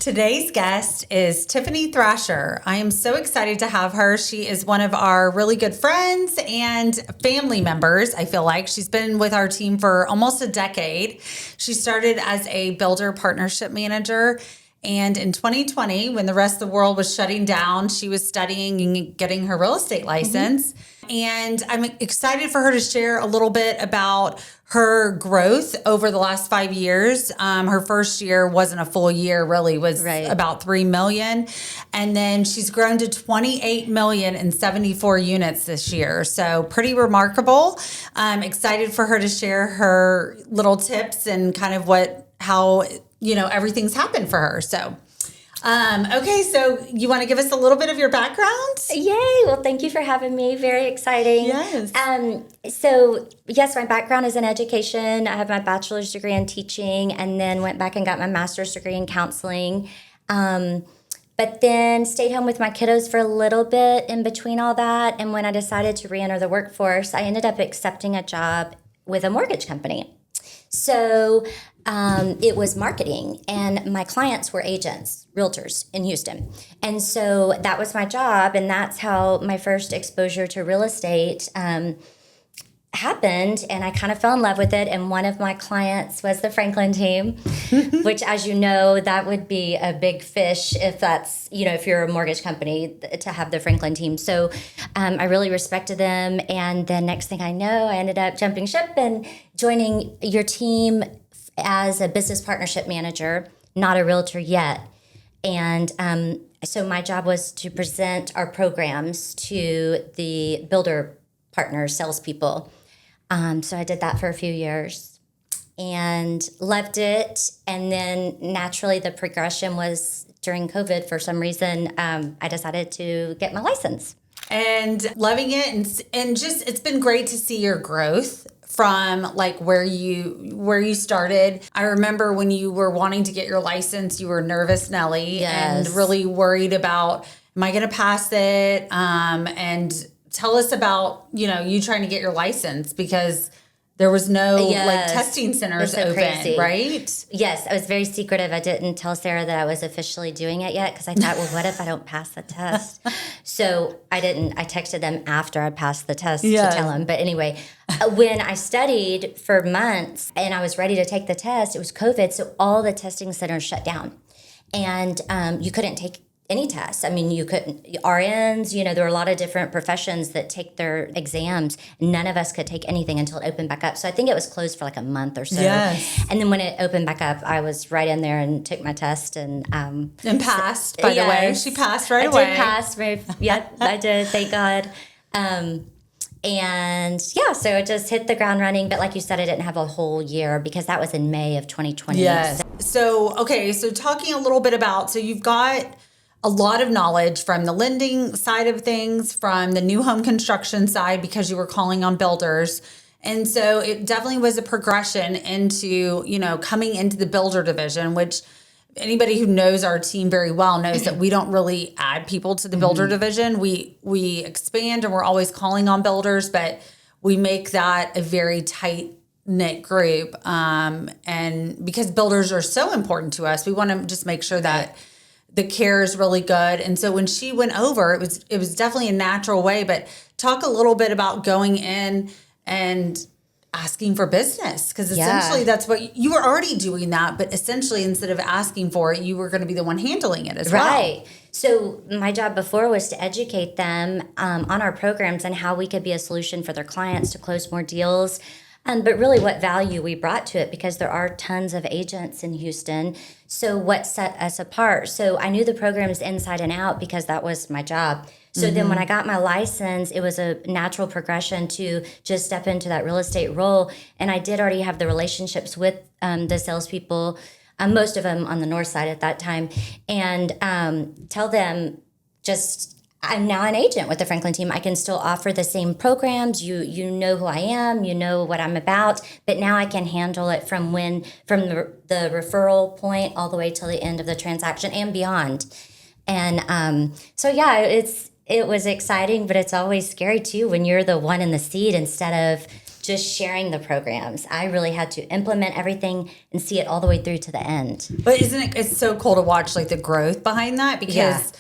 Today's guest is Tiffiny Thrasher. I am so excited to have her. She is one of our really good friends and family members, I feel like. She's been with our team for almost a decade. She started as a builder partnership manager. And in 2020, when the rest of the world was shutting down, she was studying and getting her real estate license. And I'm excited for her to share a little bit about her growth over the last 5 years. Her first year wasn't a full year, really, was about 3 million. And then she's grown to 28 million and 74 units this year. So pretty remarkable. I'm excited for her to share her little tips and kind of how everything's happened for her. So, okay. So you want to give us a little bit of your background? Yay. Well, thank you for having me. Very exciting. Yes. So yes, my background is in education. I have my bachelor's degree in teaching and then went back and got my master's degree in counseling. But then stayed home with my kiddos for a little bit in between all that. And when I decided to re-enter the workforce, I ended up accepting a job with a mortgage company. So it was marketing, and my clients were agents, realtors in Houston. And so that was my job, and that's how my first exposure to real estate happened, and I kind of fell in love with it. And one of my clients was the Franklin team, which, as you know, that would be a big fish if that's, if you're a mortgage company to have the Franklin team. So I really respected them. And then next thing I know, I ended up jumping ship and joining your team as a business partnership manager, not a realtor yet. And so my job was to present our programs to the builder partners, salespeople. So I did that for a few years and loved it. And then naturally the progression was during COVID, for some reason, I decided to get my license. And loving it. And just, it's been great to see your growth from like where you started. I remember when you were wanting to get your license, you were nervous, Nelly, and really worried about, am I going to pass it? And tell us about, you trying to get your license because there was no testing centers open, crazy. Right? Yes, I was very secretive. I didn't tell Sarah that I was officially doing it yet because I thought, well, what if I don't pass the test? So I didn't. I texted them after I passed the test to tell them. But anyway, when I studied for months and I was ready to take the test, it was COVID, so all the testing centers shut down. And you couldn't take any tests. I mean, you couldn't, RNs, there were a lot of different professions that take their exams. None of us could take anything until it opened back up. So I think it was closed for like a month or so. Yes. And then when it opened back up, I was right in there and took my test and passed, by the way. She passed right away. I did pass. I did. Thank God. So it just hit the ground running. But like you said, I didn't have a whole year because that was in May of 2020. Yes. So talking a little bit about, so you've got a lot of knowledge from the lending side of things, from the new home construction side, because you were calling on builders. And so it definitely was a progression into, coming into the builder division, which anybody who knows our team very well knows that we don't really add people to the builder division. We expand and we're always calling on builders, but we make that a very tight knit group. And because builders are so important to us, we want to just make sure that the care is really good. And so when she went over, it was definitely a natural way, but talk a little bit about going in and asking for business, because essentially that's what you were already doing that, but essentially instead of asking for it, you were going to be the one handling it as well. Right. So my job before was to educate them on our programs and how we could be a solution for their clients to close more deals. But really what value we brought to it, because there are tons of agents in Houston. So what set us apart? So I knew the programs inside and out because that was my job. So then when I got my license, it was a natural progression to just step into that real estate role. And I did already have the relationships with the salespeople, most of them on the north side at that time, and tell them just, I'm now an agent with the Franklin team. I can still offer the same programs. You know who I am. You know what I'm about. But now I can handle it from the referral point all the way till the end of the transaction and beyond. And it was exciting, but it's always scary too when you're the one in the seat instead of just sharing the programs. I really had to implement everything and see it all the way through to the end. But it's so cool to watch like the growth behind that because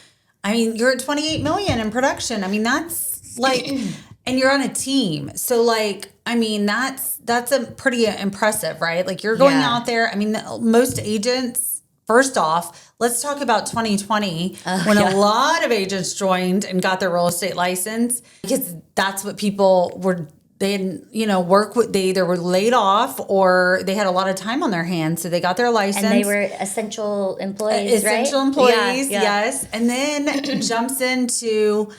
I mean, you're at 28 million in production. I mean, that's like, and you're on a team. So like, I mean, that's a pretty impressive, right? Like you're going out there. I mean, most agents, first off, let's talk about 2020 when a lot of agents joined and got their real estate license because that's what people were. They didn't, work with, they either were laid off or they had a lot of time on their hands. So they got their license. And they were essential employees, Essential employees, yes. And then jumps into,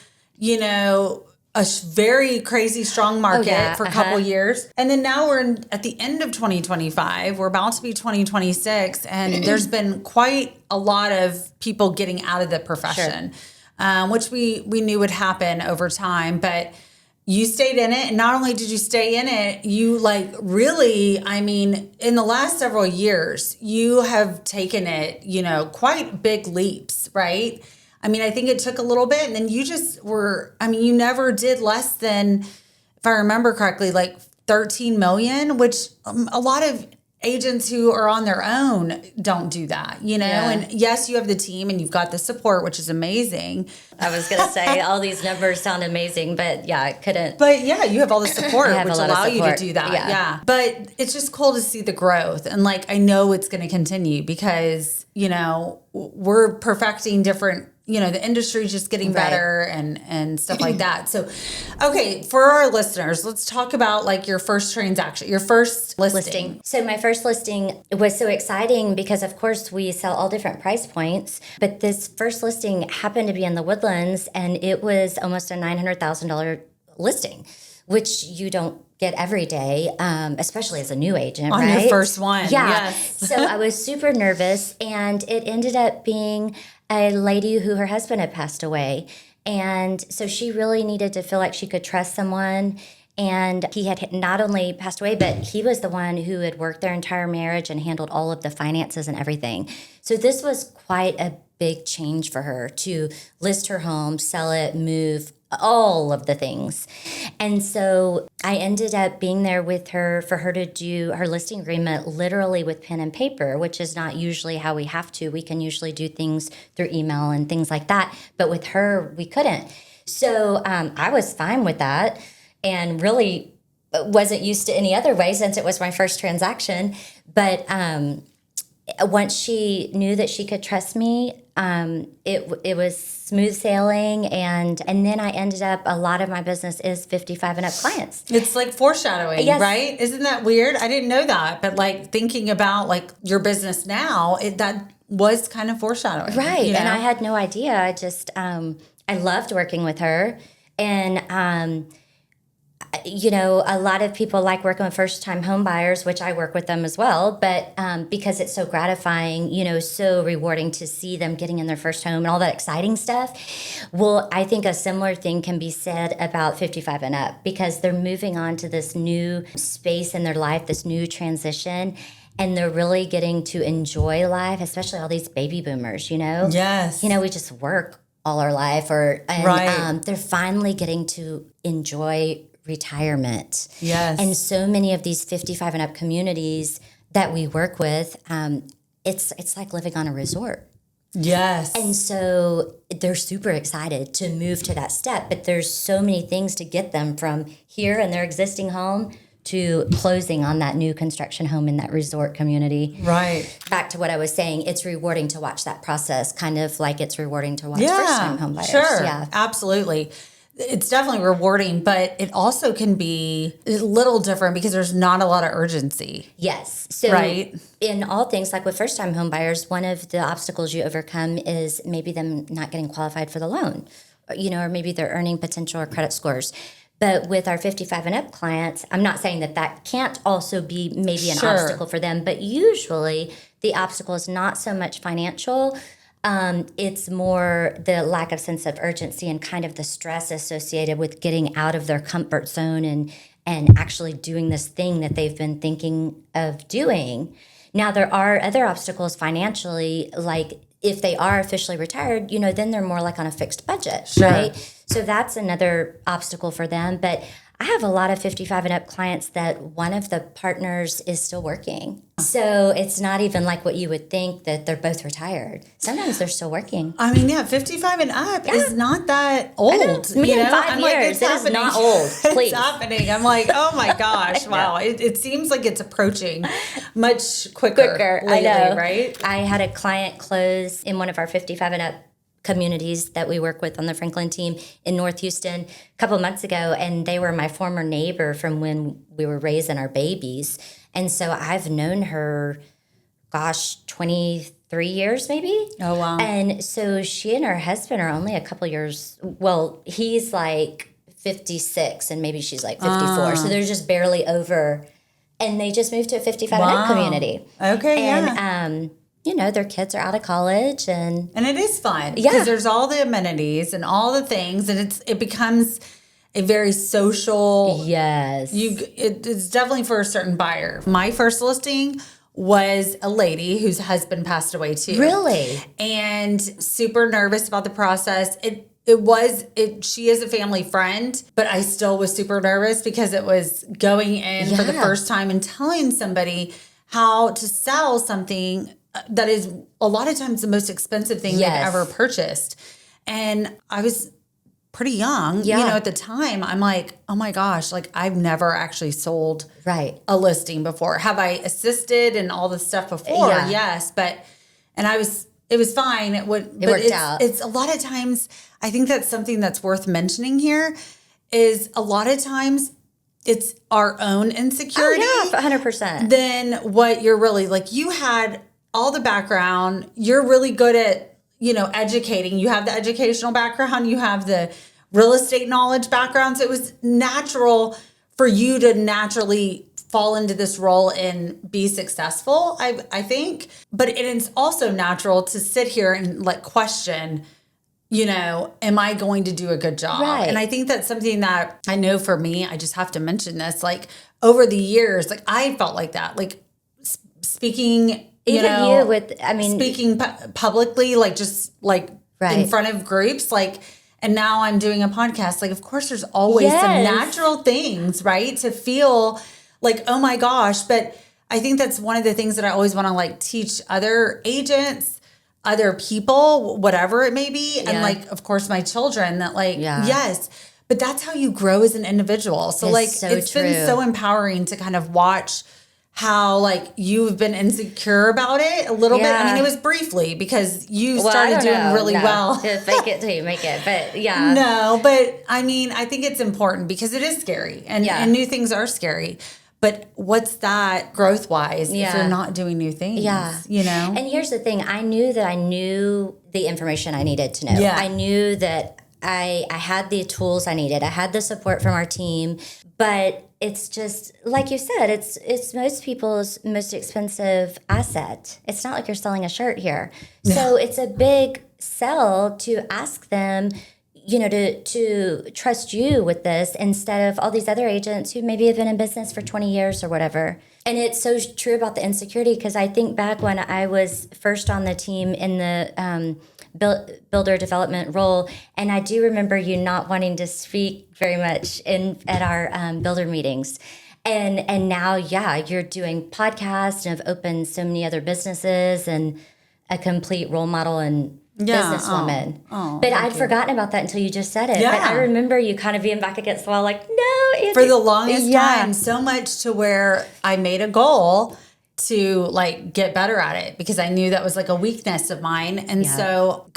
a very crazy strong market for a couple years. And then now we're at the end of 2025. We're about to be 2026. And there's been quite a lot of people getting out of the profession, which we knew would happen over time. But you stayed in it. And not only did you stay in it, you really, I mean, in the last several years, you have taken it, quite big leaps, right? I mean, I think it took a little bit and then you just you never did less than, if I remember correctly, like 13 million, which a lot of agents who are on their own don't do that, and yes, you have the team and you've got the support, which is amazing. I was going to say all these numbers sound amazing, but I couldn't. But you have all the support, which allow you to do that. Yeah. But it's just cool to see the growth. And I know it's going to continue because, we're perfecting different, the industry's just getting better and stuff like that. So, okay, for our listeners, let's talk about your first transaction, your first listing. So my first listing was so exciting because of course we sell all different price points, but this first listing happened to be in the Woodlands and it was almost a $900,000 listing, which you don't get every day, especially as a new agent, on right? your first one. Yeah. Yes. So I was super nervous and it ended up being a lady who her husband had passed away. And so she really needed to feel like she could trust someone. And he had not only passed away, but he was the one who had worked their entire marriage and handled all of the finances and everything. So this was quite a big change for her to list her home, sell it, move, all of the things. And so I ended up being there with her for her to do her listing agreement literally with pen and paper, which is not usually how we have to. We can usually do things through email and things like that. But with her, we couldn't. So I was fine with that and really wasn't used to any other way since it was my first transaction. But once she knew that she could trust me, it was smooth sailing, and then I ended up, a lot of my business is 55 and up clients. It's like foreshadowing, right? Isn't that weird? I didn't know that, but thinking about your business now, that was kind of foreshadowing, right? And I had no idea. I just I loved working with her, and a lot of people like working with first-time home buyers, which I work with them as well, but because it's so gratifying, so rewarding to see them getting in their first home and all that exciting stuff. Well, I think a similar thing can be said about 55 and up because they're moving on to this new space in their life, this new transition, and they're really getting to enjoy life, especially all these baby boomers, Yes. We just work all our life, they're finally getting to enjoy retirement. Yes. And so many of these 55 and up communities that we work with, it's like living on a resort. Yes. And so they're super excited to move to that step, but there's so many things to get them from here in their existing home to closing on that new construction home in that resort community. Right. Back to what I was saying, it's rewarding to watch that process, kind of like it's rewarding to watch first-time home buyers. Sure. Yeah, Absolutely. It's definitely rewarding, but it also can be a little different because there's not a lot of urgency. Yes. So in all things, like with first-time home buyers, one of the obstacles you overcome is maybe them not getting qualified for the loan, or maybe their earning potential or credit scores. But with our 55 and up clients, I'm not saying that can't also be maybe an obstacle for them, but usually the obstacle is not so much financial. It's more the lack of sense of urgency and kind of the stress associated with getting out of their comfort zone and actually doing this thing that they've been thinking of doing. Now, there are other obstacles financially, like if they are officially retired, then they're more like on a fixed budget, right? So that's another obstacle for them. But I have a lot of 55 and up clients that one of the partners is still working. So it's not even like what you would think that they're both retired. Sometimes they're still working. I mean, 55 and up is not that old. Me in 5 years, it is not old. Please. It's happening. I'm like, oh my gosh, wow. It seems like it's approaching much quicker lately, I know. right? I had a client close in one of our 55 and up communities that we work with on the Franklin team in North Houston a couple of months ago, and they were my former neighbor from when we were raising our babies. And so I've known her, 23 years maybe. Oh, wow. And so she and her husband are only a couple years, well, he's like 56 and maybe she's like 54. So they're just barely over, and they just moved to a 55 and up community. Okay, and, their kids are out of college, and it is fun because there's all the amenities and all the things, and it becomes a very social. Yes, it's definitely for a certain buyer. My first listing was a lady whose husband passed away too. Really, and super nervous about the process. She is a family friend, but I still was super nervous because it was going in for the first time and telling somebody how to sell something that is a lot of times the most expensive thing they've ever purchased. And I was pretty young, at the time. I'm like, oh my gosh, like I've never actually sold a listing before. Have I assisted and all this stuff before? Yeah. Yes. It was fine. It worked out. It's a lot of times, I think that's something that's worth mentioning here is a lot of times it's our own insecurity. Oh, yeah, 100%. Then what you're really like, you had all the background, you're really good at, educating. You have the educational background, you have the real estate knowledge background. So it was natural for you to naturally fall into this role and be successful, I think. But it is also natural to sit here and question, am I going to do a good job? Right. And I think that's something that I know for me, I just have to mention this, over the years, I felt like that, speaking, speaking publicly, in front of groups, and now I'm doing a podcast. Of course, there's always some natural things, right? To feel oh my gosh. But I think that's one of the things that I always want to teach other agents, other people, whatever it may be. Yeah. And of course, my children that yes, but that's how you grow as an individual. So it's been so empowering to kind of watch how you've been insecure about it a little bit. I mean, it was briefly because you started doing really well. Fake it till you make it, but yeah. No, but I mean, I think it's important because it is scary and new things are scary. But what's that growth-wise if you're not doing new things? Yeah. And here's the thing. I knew that I knew the information I needed to know. Yeah. I knew that I had the tools I needed. I had the support from our team. But it's just, like you said, it's most people's most expensive asset. It's not like you're selling a shirt here. Yeah. So it's a big sell to ask them, to trust you with this instead of all these other agents who maybe have been in business for 20 years or whatever. And it's so true about the insecurity because I think back when I was first on the team in the builder development role, and I do remember you not wanting to speak very much at our builder meetings. And now, you're doing podcasts and have opened so many other businesses and a complete role model and businesswoman. But I'd forgotten about that until you just said it. Yeah. But I remember you kind of being back against the wall no, Andy. For the longest time, so much to where I made a goal to get better at it because I knew that was a weakness of mine. And so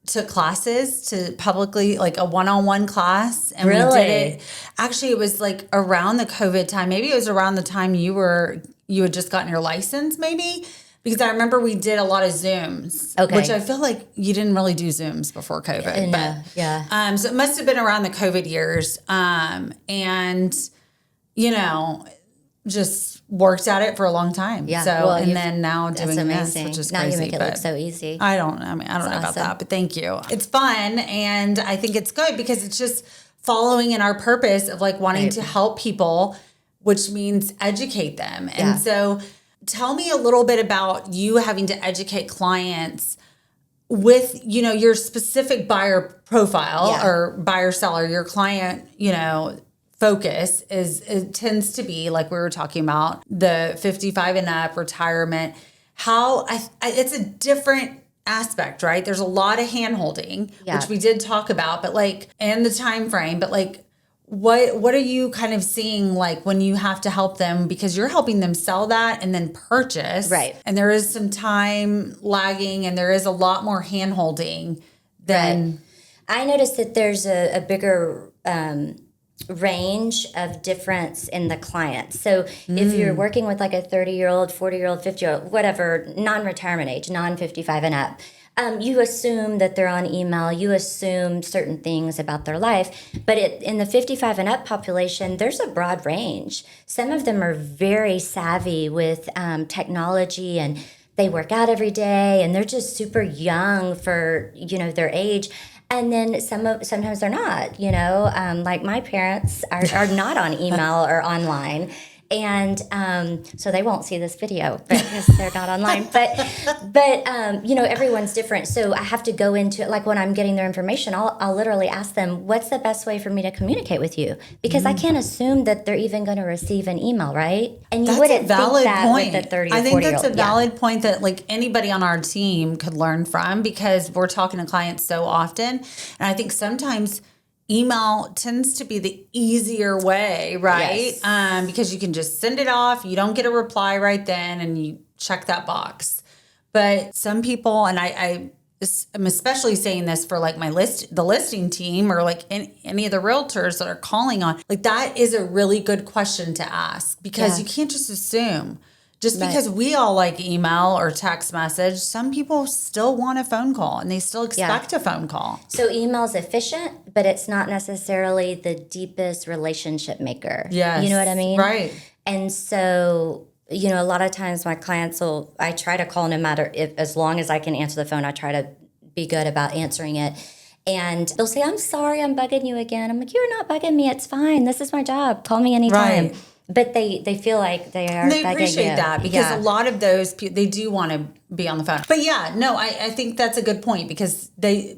took classes to publicly a one-on-one class. And we did it. Actually, it was around the COVID time. Maybe it was around the time you had just gotten your license maybe. Because I remember we did a lot of Zooms, which I feel like you didn't really do Zooms before COVID. But, so it must have been around the COVID years. And, just worked at it for a long time. Yeah. So, and then now doing this, which is crazy. Now you make it look so easy. I don't know about that, but thank you. It's fun. And I think it's good because it's just following in our purpose of wanting to help people, which means educate them. And so tell me a little bit about you having to educate clients with, your specific buyer profile or buyer seller, your client, focus it tends to be like we were talking about the 55 and up retirement. How it's a different aspect, right? There's a lot of hand holding, which we did talk about, but like, and the time frame, but like, what are you kind of seeing like when you have to help them, because you're helping them sell that and then purchase, right? And there is some time lagging, and there is a lot more hand holding than. Right. I noticed that there's a bigger range of difference in the clients. So if you're working with like a 30-year-old, 40-year-old, 50-year-old, whatever, non-retirement age, non-55 and up, you assume that they're on email. You assume certain things about their life. But in the 55 and up population, there's a broad range. Some of them are very savvy with technology, and they work out every day, and they're just super young for, their age. And then sometimes they're not, like my parents are not on email or online. And so they won't see this video because they're not online. But everyone's different. So I have to go into it. Like when I'm getting their information, I'll literally ask them, what's the best way for me to communicate with you? Because I can't assume that they're even going to receive an email, right? And you wouldn't think that with the 30 or 40-year-old. I think that's a valid point that like anybody on our team could learn from, because we're talking to clients so often. And I think sometimes email tends to be the easier way, right? Yes. Because you can just send it off. You don't get a reply right then, and you check that box. But some people, and I'm especially saying this for like the listing team, or like any of the realtors that are calling on, like that is a really good question to ask, because you can't just assume. Just because we all like email or text message, some people still want a phone call, and they still expect a phone call. So email's efficient, but it's not necessarily the deepest relationship maker. Yes. You know what I mean? Right. And so, a lot of times my clients I try to call no matter as long as I can answer the phone, I try to be good about answering it. And they'll say, I'm sorry, I'm bugging you again. I'm like, you're not bugging me. It's fine. This is my job. Call me anytime. Right. But they feel like they are. They appreciate that, because a lot of those they do want to be on the phone. But I think that's a good point, because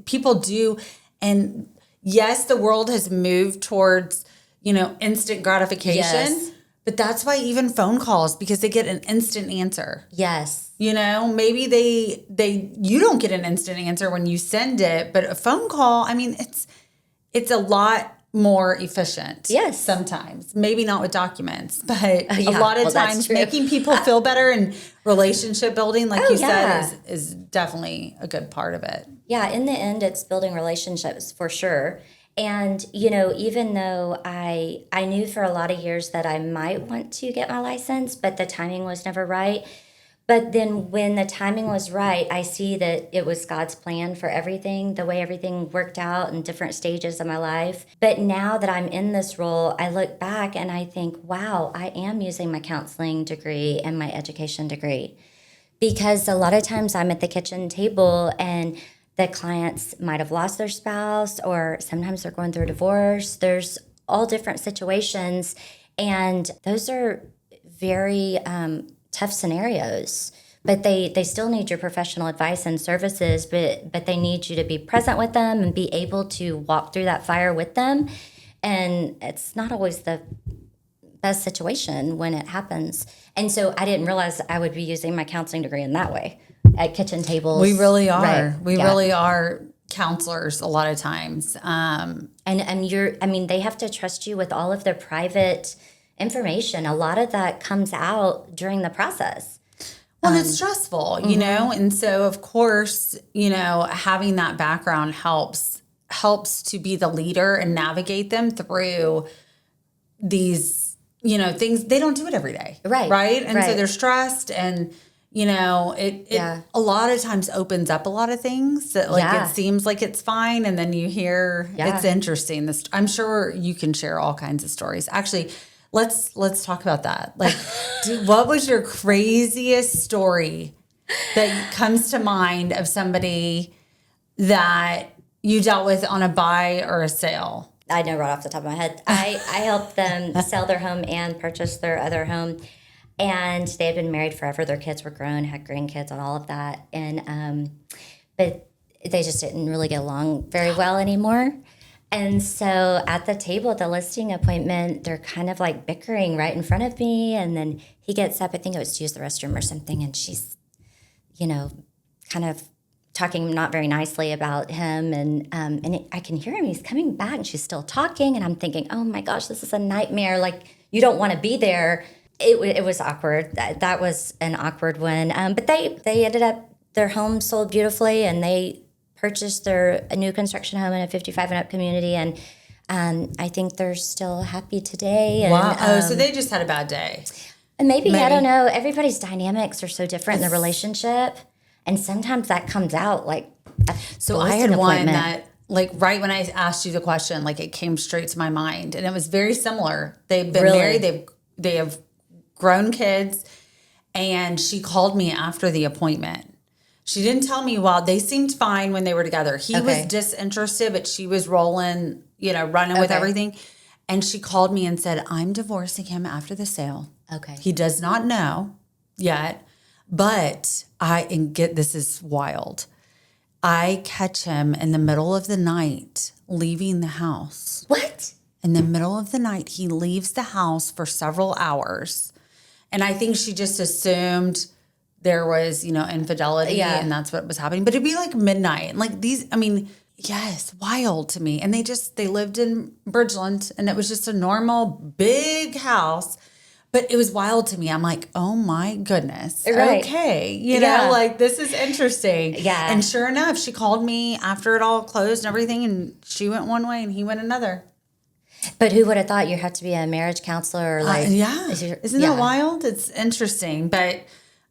people do, and yes, the world has moved towards instant gratification. Yes. But that's why even phone calls, because they get an instant answer. Yes. Maybe you don't get an instant answer when you send it, but a phone call, I mean, it's a lot more efficient. Yes. Sometimes. Maybe not with documents, but a lot of times making people feel better, and relationship building, like you said, is definitely a good part of it. Yeah, in the end, it's building relationships for sure. And, even though I knew for a lot of years that I might want to get my license, but the timing was never right. But then when the timing was right, I see that it was God's plan for everything, the way everything worked out in different stages of my life. But now that I'm in this role, I look back and I think, wow, I am using my counseling degree and my education degree. Because a lot of times I'm at the kitchen table and the clients might have lost their spouse, or sometimes they're going through a divorce. There's all different situations. And those are very tough scenarios, but they still need your professional advice and services, but they need you to be present with them and be able to walk through that fire with them. And it's not always the best situation when it happens. And so I didn't realize I would be using my counseling degree in that way at kitchen tables. We really are. Right. We really are counselors a lot of times. And they have to trust you with all of their private information. A lot of that comes out during the process. Well, it's stressful, and so of course, having that background helps to be the leader and navigate them through these, things. They don't do it every day. Right. And so they're stressed, and it a lot of times opens up a lot of things that it seems like it's fine. And then you hear it's interesting. I'm sure you can share all kinds of stories. Actually, let's talk about that. Like, what was your craziest story that comes to mind of somebody that you dealt with on a buy or a sale? I know right off the top of my head. I helped them sell their home and purchase their other home. And they had been married forever. Their kids were grown, had grandkids and all of that. And but they just didn't really get along very well anymore. And so at the table at the listing appointment, they're kind of like bickering right in front of me. And then he gets up, I think it was to use the restroom or something. And she's, kind of talking not very nicely about him. And I can hear him. He's coming back and she's still talking. And I'm thinking, oh my gosh, this is a nightmare. Like, you don't want to be there. It was awkward. That was an awkward one. But they ended up, their home sold beautifully, and they purchased a new construction home in a 55 and up community. And I think they're still happy today. And, Wow. So they just had a bad day. Maybe, I don't know. Everybody's dynamics are so different in the relationship. And sometimes that comes out like So I had one that, like, right when I asked you the question, like, it came straight to my mind. And it was very similar. They've been married. They have grown kids. And she called me after the appointment. She didn't tell me while they seemed fine when they were together. He was disinterested, but she was rolling, running with everything. And she called me and said, I'm divorcing him after the sale. Okay. He does not know yet, but this is wild. I catch him in the middle of the night leaving the house. What? In the middle of the night, he leaves the house for several hours. And I think she just assumed there was, infidelity and that's what was happening. But it'd be like midnight. And like yes, wild to me. And they lived in Bridgeland, and it was just a normal big house. But it was wild to me. I'm like, oh my goodness. Right. Okay. Like, this is interesting. Yeah. And sure enough, she called me after it all closed and everything, and she went one way and he went another. But who would have thought you have to be a marriage counselor? Or like, Isn't that wild? It's interesting. But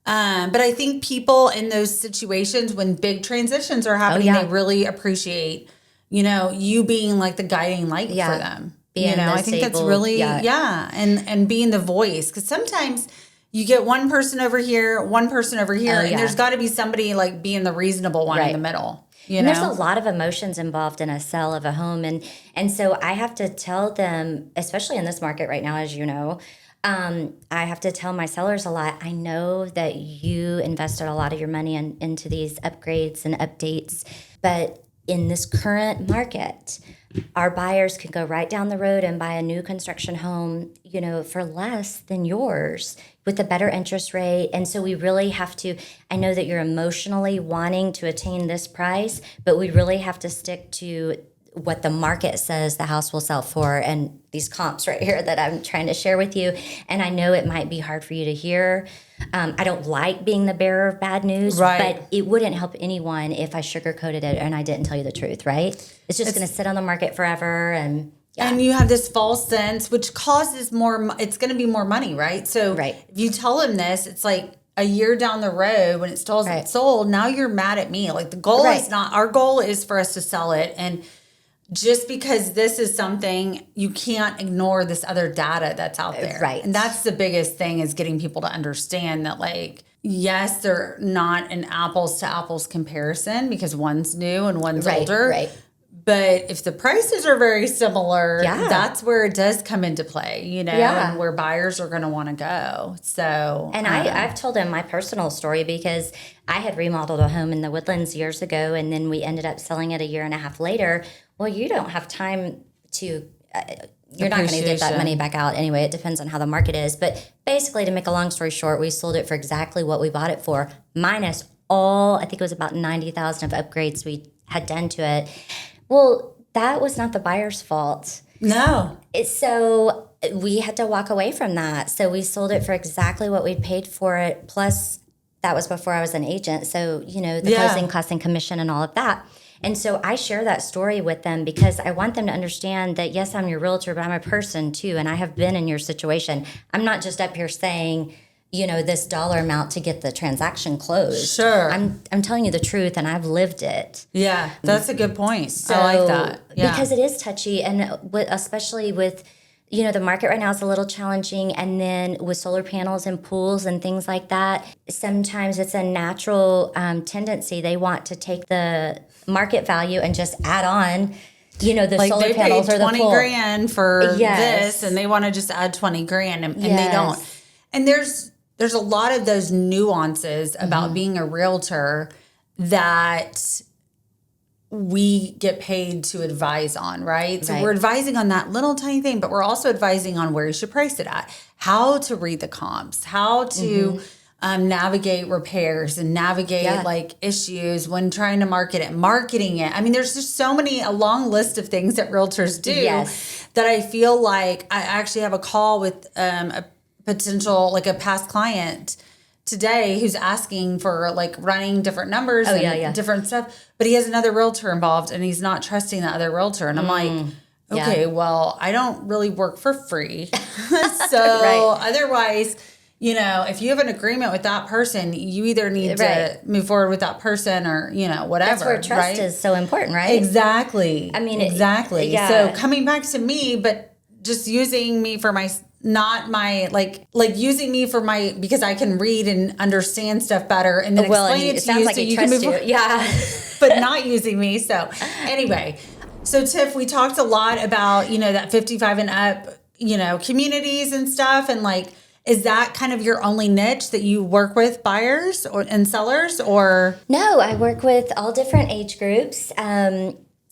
I think people in those situations when big transitions are happening, they really appreciate, you being like the guiding light for them. I think that's really, and being the voice. Because sometimes you get one person over here, and there's got to be somebody like being the reasonable one in the middle. And there's a lot of emotions involved in a sale of a home. And so I have to tell them, especially in this market right now, as you know, I have to tell my sellers a lot. I know that you invested a lot of your money into these upgrades and updates, but in this current market, our buyers can go right down the road and buy a new construction home, for less than yours with a better interest rate. And so we really have to, I know that you're emotionally wanting to attain this price, but we really have to stick to what the market says the house will sell for, and these comps right here that I'm trying to share with you. And I know it might be hard for you to hear. I don't like being the bearer of bad news, but it wouldn't help anyone if I sugarcoated it and I didn't tell you the truth, right? It's just going to sit on the market forever. And you have this false sense, which causes it's going to be more money, right? So if you tell him this, it's like a year down the road when it still isn't sold, now you're mad at me. Like, the goal is not, our goal is for us to sell it. And just because this is something, you can't ignore this other data that's out there. Right. And that's the biggest thing, is getting people to understand that, like, yes, they're not an apples to apples comparison because one's new and one's older. Right. But if the prices are very similar, that's where it does come into play, and where buyers are going to want to go. So, and I've told him my personal story, because I had remodeled a home in the Woodlands years ago, and then we ended up selling it a year and a half later. Well, you don't have time to, you're not going to get that money back out anyway. It depends on how the market is. But basically, to make a long story short, we sold it for exactly what we bought it for, minus all, I think it was about $90,000 of upgrades we had done to it. Well, that was not the buyer's fault. No. So we had to walk away from that. So we sold it for exactly what we'd paid for it. Plus, that was before I was an agent. So, the closing costs and commission and all of that. And so I share that story with them because I want them to understand that, yes, I'm your realtor, but I'm a person too. And I have been in your situation. I'm not just up here saying, this dollar amount to get the transaction closed. Sure. I'm telling you the truth, and I've lived it. Yeah, that's a good point. So, I like that. Yeah. Because it is touchy, and especially with, the market right now is a little challenging. And then with solar panels and pools and things like that, sometimes it's a natural tendency. They want to take the market value and just add on, the like solar panels or the pool. They paid $20,000 for this, and they want to just add $20,000, and they don't. And there's a lot of those nuances about being a realtor that we get paid to advise on, right? So Right. we're advising on that little tiny thing, but we're also advising on where you should price it at, how to read the comps, how to navigate repairs and navigate like issues when trying to marketing it. I mean, there's just a long list of things that realtors do that I feel like I actually have a call with a potential, like a past client today who's asking for like running different numbers and different stuff, but he has another realtor involved and he's not trusting that other realtor. And I'm like, okay, well, I don't really work for free. So otherwise, you know, if you have an agreement with that person, you either need to move forward with that person or, you know, whatever. That's where trust is so important, right? Exactly. I mean, exactly. So coming back to me, but just using me for my, not my, like using me for my, because I can read and understand stuff better and then explain it to sounds you like so he you can trusts move you. Yeah. but not using me. So anyway, so Tiff, we talked a lot about, you know, that 55 and up, you know, communities and stuff. And like, is that kind of your only niche that you work with buyers and sellers or? No, I work with all different age groups.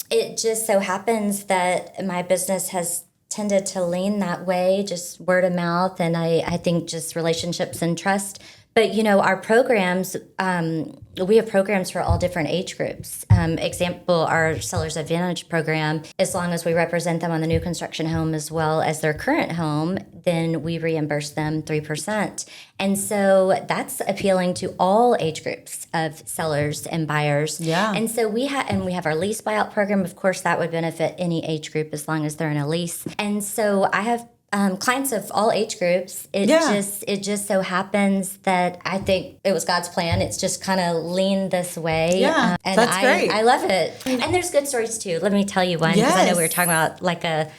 It just so happens that my business has tended to lean that way, just word of mouth. And I think just relationships and trust. But, you know, our programs, we have programs for all different age groups. Example, our Seller's Advantage program, as long as we represent them on the new construction home as well as their current home, then we reimburse them 3%. And so that's appealing to all age groups of sellers and buyers. Yeah. And so we have our lease buyout program. Of course, that would benefit any age group as long as they're in a lease. And so I have clients of all age groups. It just so happens that I think it was God's plan. It's just kind of leaned this way. Yeah, and that's great. I love it. And there's good stories too. Let me tell you one, because I know we were talking about like a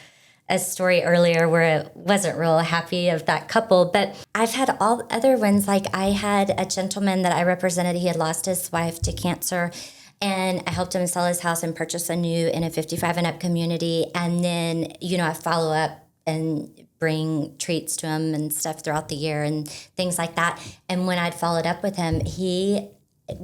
story earlier where it wasn't real happy of that couple, but I've had all other ones. Like I had a gentleman that I represented. He had lost his wife to cancer. And I helped him sell his house and purchase a new in a 55 and up community. And then, you know, I follow up and bring treats to him and stuff throughout the year and things like that. And when I'd followed up with him, he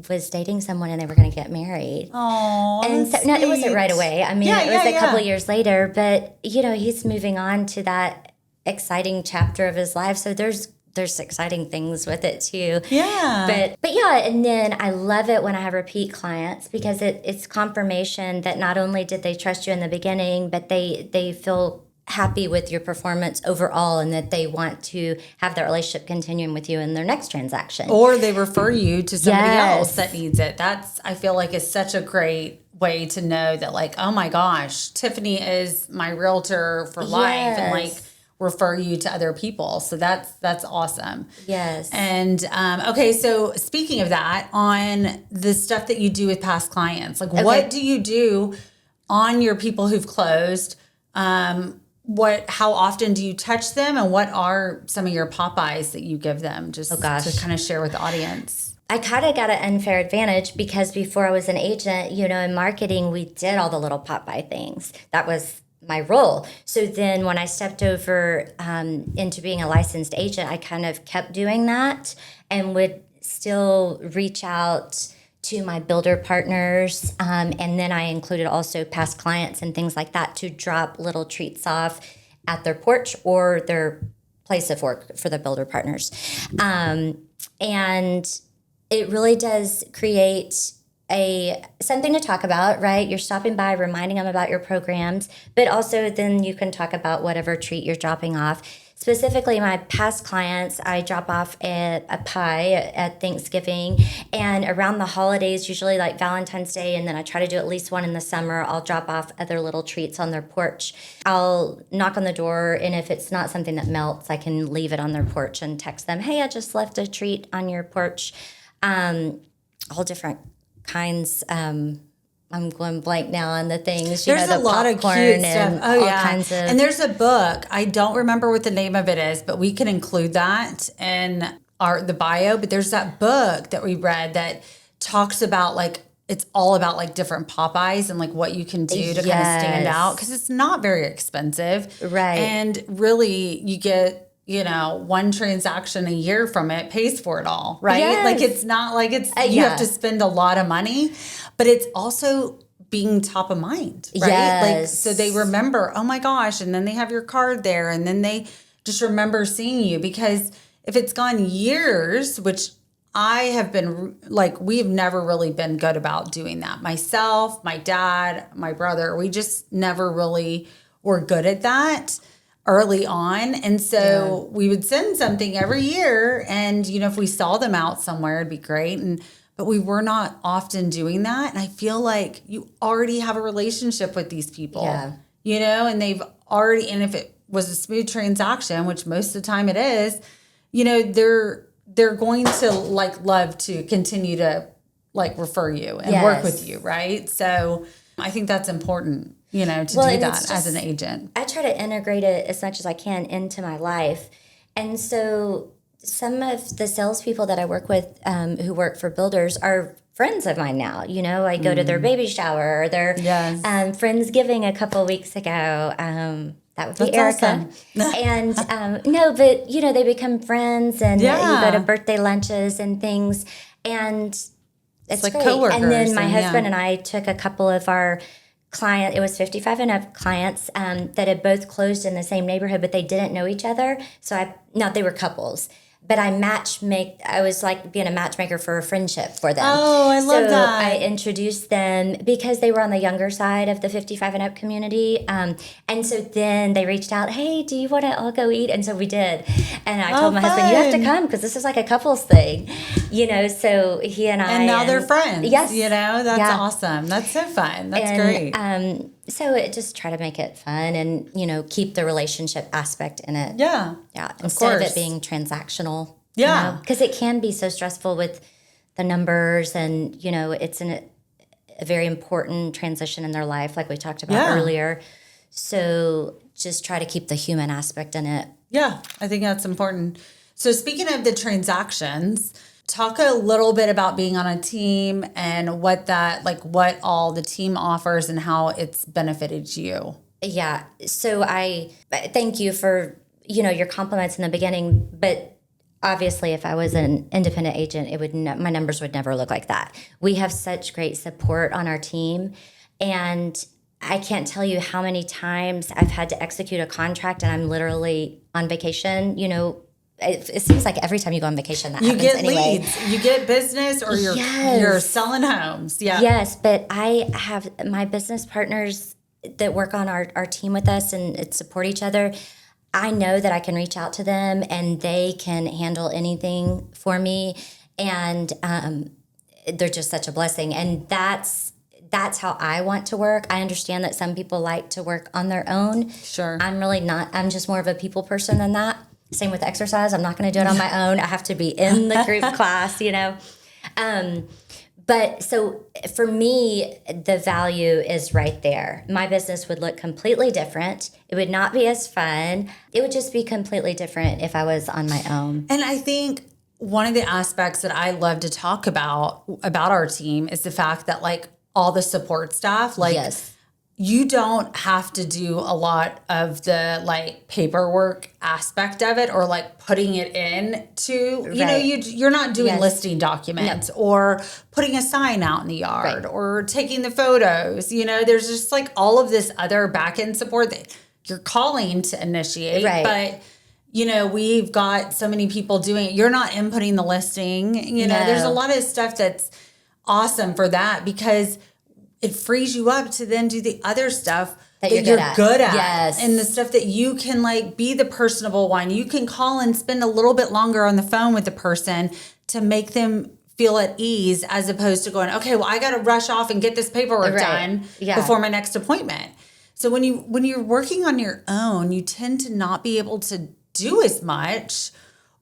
was dating someone and they were going to get married. Oh, and so no, it wasn't right away. I mean, it was a couple of years later, but you know, he's moving on to that exciting chapter of his life. So there's exciting things with it too. Yeah. But yeah, and then I love it when I have repeat clients because it's confirmation that not only did they trust you in the beginning, but they feel happy with your performance overall and that they want to have that relationship continuing with you in their next transaction. Or they refer you to somebody else that needs it. That's, I feel like, is such a great way to know that, like, oh my gosh, Tiffany is my realtor for life and like refer you to other people. So that's awesome. Yes. And okay, so speaking of that, on the stuff that you do with past clients, like what do you do on your people who've closed? How often do you touch them, and what are some of your Popeyes that you give them, just to kind of share with the audience? I kind of got an unfair advantage because before I was an agent, you know, in marketing, we did all the little Popeye things. That was my role. So then when I stepped over into being a licensed agent, I kind of kept doing that and would still reach out to my builder partners. And then I included also past clients and things like that to drop little treats off at their porch or their place of work for the builder partners. And it really does create something to talk about, right? You're stopping by, reminding them about your programs, but also then you can talk about whatever treat you're dropping off. Specifically, my past clients, I drop off a pie at Thanksgiving, and around the holidays, usually like Valentine's Day, and then I try to do at least one in the summer, I'll drop off other little treats on their porch. I'll knock on the door, and if it's not something that melts, I can leave it on their porch and text them, hey, I just left a treat on your porch. All different kinds. I'm going blank now on the things. There's a lot of cute stuff. Oh, yeah. Kinds of. And there's a book. I don't remember what the name of it is, but we can include that in the bio. But there's that book that we read that talks about, like, it's all about like different Popeyes and like what you can do to kind of stand out, because it's not very expensive. Right. And really you get, you know, one transaction a year from it pays for it all, right? Yes. Like it's not like you have to spend a lot of money, but it's also being top of mind, right? Yes. Like, so they remember, oh my gosh, and then they have your card there, and then they just remember seeing you. Because if it's gone years, which I have been like, we've never really been good about doing that. Myself, my dad, my brother, we just never really were good at that early on. And so we would send something every year, and, you know, if we saw them out somewhere, it'd be great. But we were not often doing that. And I feel like you already have a relationship with these people, you know, and they've already, and if it was a smooth transaction, which most of the time it is, you know, they're going to like love to continue to like refer you and work with you. Right. So I think that's important, you know, to do that as an agent. I try to integrate it as much as I can into my life. And so some of the salespeople that I work with who work for builders are friends of mine now. You know, I go to their baby shower or their Friendsgiving a couple of weeks ago. That would be Erica. Awesome. And no, but, you know, they become friends, and you go to birthday lunches and things. And it's like great. Coworkers. And then my husband and I took a couple of our client, it was 55 and up clients that had both closed in the same neighborhood, but they didn't know each other. So they were couples. But I was like being a matchmaker for a friendship for them. Oh, I love that. So I introduced them because they were on the younger side of the 55 and up community. And so then they reached out, hey, do you want to all go eat? And so we did. And I told my husband, you have to come because this is like a couples thing. You know, so he and I. And now they're friends. Yes. You know, that's awesome. That's so fun. That's great. So it just try to make it fun and, you know, keep the relationship aspect in it. Yeah. Yeah. Instead of it being transactional. Yeah. Because it can be so stressful with the numbers, and, you know, it's a very important transition in their life, like we talked about earlier. So just try to keep the human aspect in it. Yeah. I think that's important. So speaking of the transactions, talk a little bit about being on a team and what all the team offers and how it's benefited you. Yeah. So I thank you for, you know, your compliments in the beginning, but obviously if I was an independent agent, my numbers would never look like that. We have such great support on our team, and I can't tell you how many times I've had to execute a contract and I'm literally on vacation, you know. It seems like every time you go on vacation, that happens anyway. You get leads, you get business, or you're selling homes. Yeah. Yes, but I have my business partners that work on our team with us and support each other. I know that I can reach out to them and they can handle anything for me. And they're just such a blessing. And that's how I want to work. I understand that some people like to work on their own. Sure. I'm really not. I'm just more of a people person than that. Same with exercise. I'm not going to do it on my own. I have to be in the group class, you know. But so for me, the value is right there. My business would look completely different. It would not be as fun. It would just be completely different if I was on my own. And I think one of the aspects that I love to talk about our team is the fact that like all the support staff, like you don't have to do a lot of the like paperwork aspect of it or like putting it in to, you know, you're not doing listing documents or putting a sign out in the yard or taking the photos. You know, there's just like all of this other back end support that you're calling to initiate. But, you know, we've got so many people doing it. You're not inputting the listing. You know, there's a lot of stuff that's awesome for that because it frees you up to then do the other stuff that you're good at. Yes. And the stuff that you can like be the personable one. You can call and spend a little bit longer on the phone with the person to make them feel at ease as opposed to going, okay, well, I got to rush off and get this paperwork done before my next appointment. So when you're working on your own, you tend to not be able to do as much,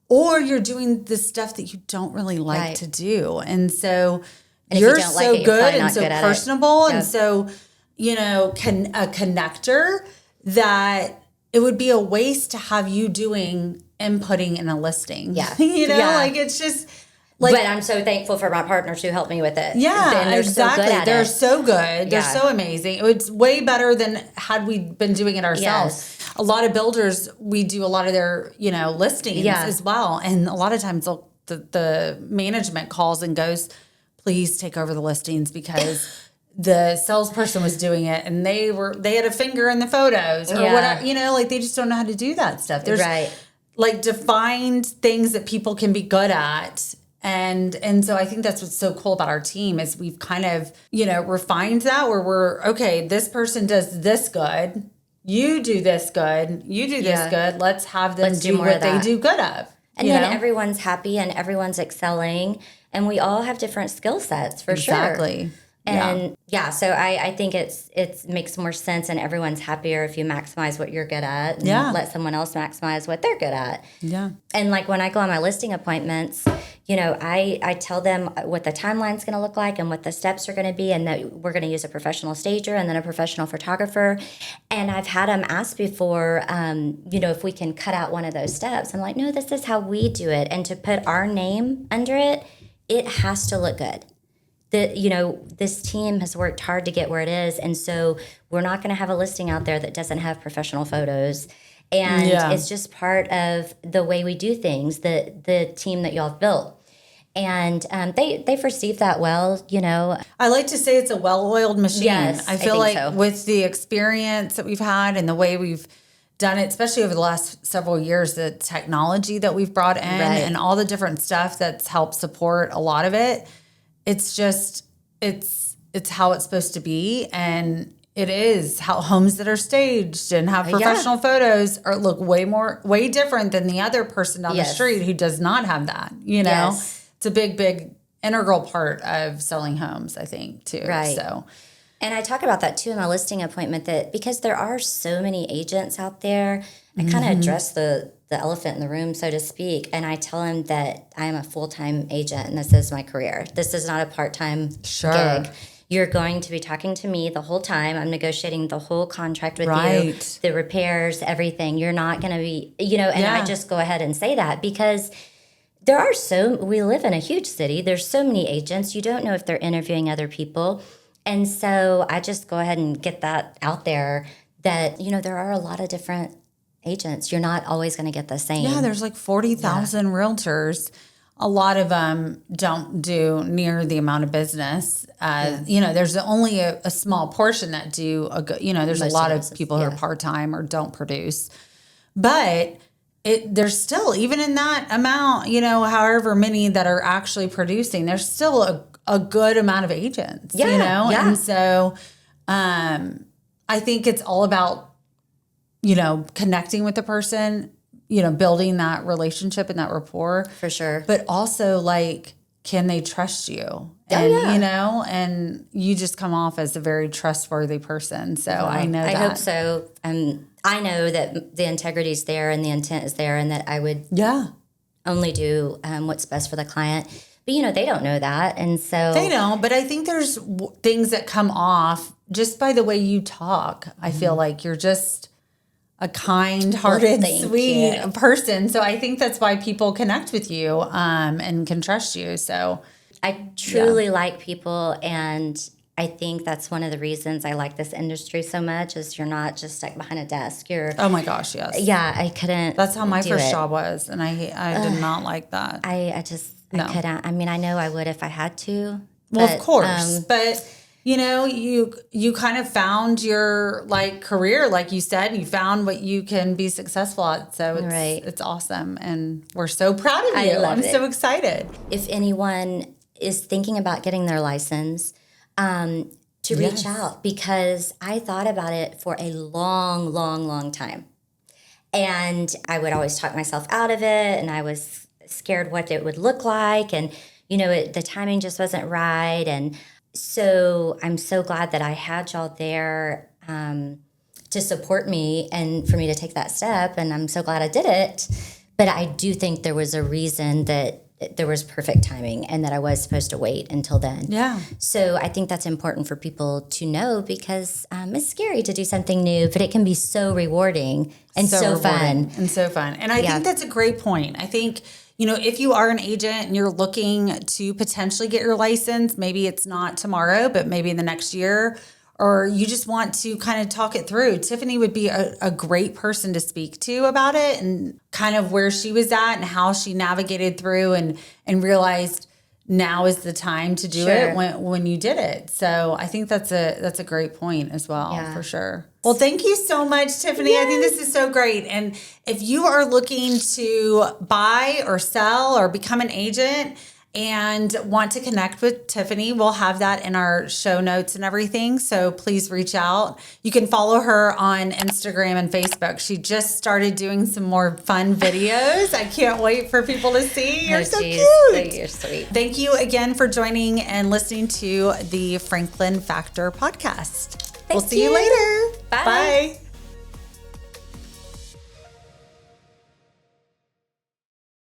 or you're doing the stuff that you don't really like to do. And so you're so good and so personable and so, you know, a connector that it would be a waste to have you doing inputting in a listing. Yeah. You know, like it's just like. But I'm so thankful for my partners who helped me with it. Yeah, they're exactly. So good at they're it. So good. They're so amazing. It's way better than had we been doing it ourselves. A lot of builders, we do a lot of their, you know, listings as well. And a lot of times the management calls and goes, please take over the listings because the salesperson was doing it and they had a finger in the photos or whatever, like they just don't know how to do that stuff. There's like defined things that people can be good at. And so I think that's what's so cool about our team is we've kind of, refined that where we're, okay, this person does this good. You do this good. You do this good. Let's have them do what they do good of. And then everyone's happy and everyone's excelling. And we all have different skill sets for sure. Exactly. And so I think it makes more sense and everyone's happier if you maximize what you're good at and let someone else maximize what they're good at. Yeah. And like when I go on my listing appointments, I tell them what the timeline's going to look like and what the steps are going to be and that we're going to use a professional stager and then a professional photographer. And I've had them ask before, if we can cut out one of those steps. I'm like, no, this is how we do it. And to put our name under it, it has to look good. This team has worked hard to get where it is. And so we're not going to have a listing out there that doesn't have professional photos. And it's just part of the way we do things, the team that y'all have built. And they've received that well, I like to say it's a well-oiled machine. Yes, I feel like so. With the experience that we've had and the way we've done it, especially over the last several years, the technology that we've brought in and all the different stuff that's helped support a lot of it. It's just, it's how it's supposed to be. And it is how homes that are staged and have professional photos look way different than the other person down the street who does not have that, It's a big integral part of selling homes, I think, too. Right. So, and I talk about that too in my listing appointment that because there are so many agents out there, I kind of address the elephant in the room, so to speak. And I tell them that I am a full-time agent and this is my career. This is not a part-time gig. You're going to be talking to me the whole time. I'm negotiating the whole contract with you, the repairs, everything. You're not going to be, I just go ahead and say that because we live in a huge city. There's so many agents. You don't know if they're interviewing other people. And so I just go ahead and get that out there that, there are a lot of different agents. You're not always going to get the same. Yeah, there's like 40,000 realtors. A lot of them don't do near the amount of business. There's only a small portion that do there's a lot of people who are part-time or don't produce. But there's still, even in that amount, however many that are actually producing, there's still a good amount of agents, And so I think it's all about, connecting with the person, building that relationship and that rapport. For sure. But also, like, can they trust you? And, and you just come off as a very trustworthy person. So I know that. I hope so. I know that the integrity is there and the intent is there and that I would only do what's best for the client. But, they don't know that. And so. They don't. But I think there's things that come off just by the way you talk. I feel like you're just a kind-hearted, sweet person. So I think that's why people connect with you and can trust you. So I truly like people, and I think that's one of the reasons I like this industry so much is you're not just stuck behind a desk. Oh my gosh, yes. Yeah, I couldn't. That's how my first job was, and I did not like that. I couldn't. I mean, I know I would if I had to. Well, of course, but you kind of found your career, like you said, you found what you can be successful at. So it's awesome. And we're so proud of you. I'm so excited. If anyone is thinking about getting their license, to reach out, because I thought about it for a long, long, long time. And I would always talk myself out of it. And I was scared what it would look like. And, the timing just wasn't right. And so I'm so glad that I had y'all there to support me and for me to take that step. And I'm so glad I did it. But I do think there was a reason that there was perfect timing and that I was supposed to wait until then. Yeah. So I think that's important for people to know because it's scary to do something new, but it can be so rewarding and so fun. And so fun. And I think that's a great point. I think, if you are an agent and you're looking to potentially get your license, maybe it's not tomorrow, but maybe in the next year, or you just want to kind of talk it through, Tiffiny would be a great person to speak to about it and kind of where she was at and how she navigated through and realized now is the time to do it when you did it. So I think that's a great point as well, for sure. Well, thank you so much, Tiffany. Yes. I think this is so great. And if you are looking to buy or sell or become an agent and want to connect with Tiffany, we'll have that in our show notes and everything. So please reach out. You can follow her on Instagram and Facebook. She just started doing some more fun videos. I can't wait for people to see. You're so cute. You're sweet. Thank you again for joining and listening to the Franklin Factor podcast. We'll see you later. Bye.